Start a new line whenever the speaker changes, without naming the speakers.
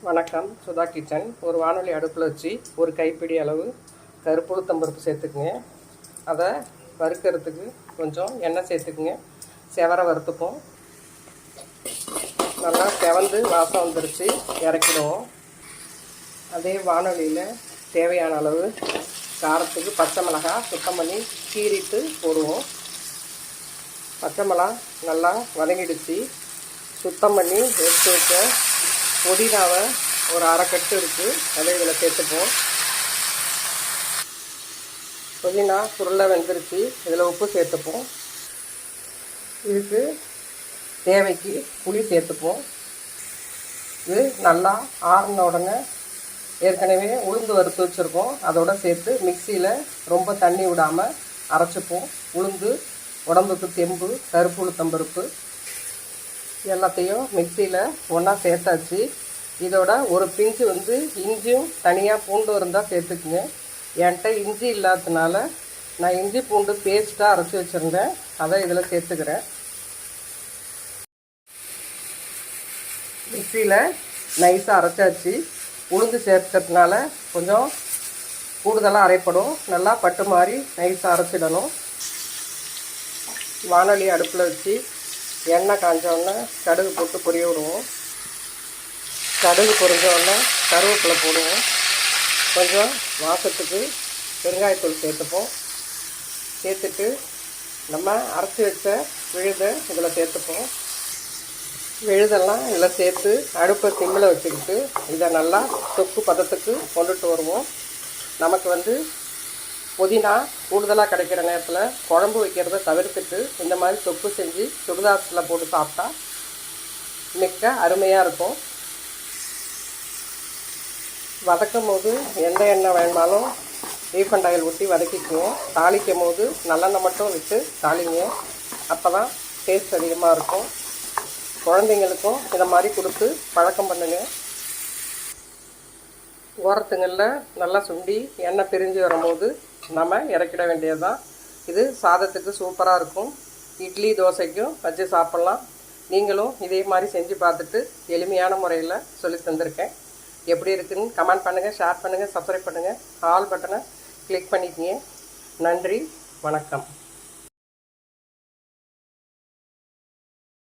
வணக்கம். சுதா கிச்சன். ஒரு வானொலி அடுப்பில் வச்சு ஒரு கைப்பிடி அளவு கருப்புளுத்தம்பருப்பு சேர்த்துக்குங்க. அதை வறுக்கிறதுக்கு கொஞ்சம் எண்ணெய் சேர்த்துக்குங்க. செவரை வறுத்துப்போம். நல்லா செவந்து வாசம் வந்துருச்சு, இறக்கிடுவோம். அதே வானொலியில் தேவையான அளவு காரத்துக்கு பச்சை மிளகாய் சுத்தம் பண்ணி கீறிட்டு போடுவோம். பச்சை மிளகாய் நல்லா வதங்கிடுச்சு. சுத்தம் பண்ணி எடுத்து வச்ச புதினாவை ஒரு அரை கட்டு இருக்குது, அதை இதில் சேர்த்துப்போம். புதினா சுருளை வெந்துருச்சு, இதில் உப்பு சேர்த்துப்போம். இதுக்கு தேவைக்கு புளி சேர்த்துப்போம். இது நல்லா ஆறின உடனே ஏற்கனவே உளுந்து வறுத்து வச்சுருக்கோம், அதோடு சேர்த்து மிக்சியில் ரொம்ப தண்ணி விடாமல் அரைச்சிப்போம். உளுந்து உடம்புக்கு தெம்பு, கருப்பு உளுத்தம்பருப்பு எல்லாத்தையும் மிக்சியில் ஒன்றா சேர்த்தாச்சு. இதோட ஒரு பிஞ்சு இஞ்சியும் தனியாக பூண்டு இருந்தால் சேர்த்துக்குங்க. என்கிட்ட இஞ்சி இல்லாததுனால நான் இஞ்சி பூண்டு பேஸ்ட்டாக அரைச்சி வச்சுருந்தேன், அதை இதில் சேர்த்துக்கிறேன். மிக்சியில் நைஸாக அரைச்சாச்சு. உளுந்து சேர்க்கறதுனால கொஞ்சம் கூடுதலாக அரைப்படும். நல்லா பட்டு மாதிரி நைஸாக அரைச்சிடணும். வானொலி அடுப்பில் வச்சு எண்ணெய் காஞ்சோடனே கடுகு போட்டு பொரிய விடுவோம். கடுகு பொரிஞ்சோடனே கருவேப்பிலை போடுவோம். கொஞ்சம் வாசத்துக்கு பெருங்காயத்தூள் சேர்த்துப்போம். சேர்த்துட்டு நம்ம அரைச்சி வச்ச விழுதை இதில் சேர்த்துப்போம். விழுதெல்லாம் இதில் சேர்த்து அடுப்பை சிம்மில் வச்சுக்கிட்டு இதை நல்லா தொக்கு பதத்துக்கு கொண்டுட்டு வருவோம். நமக்கு புதினா கூடுதலாக கிடைக்கிற நேரத்தில் குழம்பு வைக்கிறத தவிர்த்துட்டு இந்த மாதிரி தொக்கு செஞ்சு சுடுதாரத்தில் போட்டு சாப்பிட்டா மிக்க அருமையாக இருக்கும். வதக்கும் போது எந்த எண்ணெய் வேணுமாலும் ரீஃபண்ட் ஆயில் ஊற்றி வதக்கிக்குவோம். தாளிக்கும் போது நல்லெண்ணெய் மட்டும் விட்டு தாளிங்க, அப்போ தான் டேஸ்ட் அதிகமாக இருக்கும். குழந்தைங்களுக்கும் இதை மாதிரி கொடுத்து பழக்கம் பண்ணுங்க. ஓரத்துங்களில் நல்லா சுண்டி எண்ணெய் பிரிஞ்சு வரும்போது நம்ம இறக்கிட வேண்டியது தான். இது சாதத்துக்கு சூப்பராக இருக்கும். இட்லி தோசைக்கும் வச்சு சாப்பிட்லாம். நீங்களும் இதே மாதிரி செஞ்சு பார்த்துட்டு எளிமையான முறையில் சொல்லி தந்திருக்கேன். எப்படி இருக்குதுன்னு கமெண்ட் பண்ணுங்கள், ஷேர் பண்ணுங்கள், சப்ஸ்கிரைப் பண்ணுங்கள், ஆல் பட்டனை கிளிக் பண்ணிக்கிங்க. நன்றி, வணக்கம்.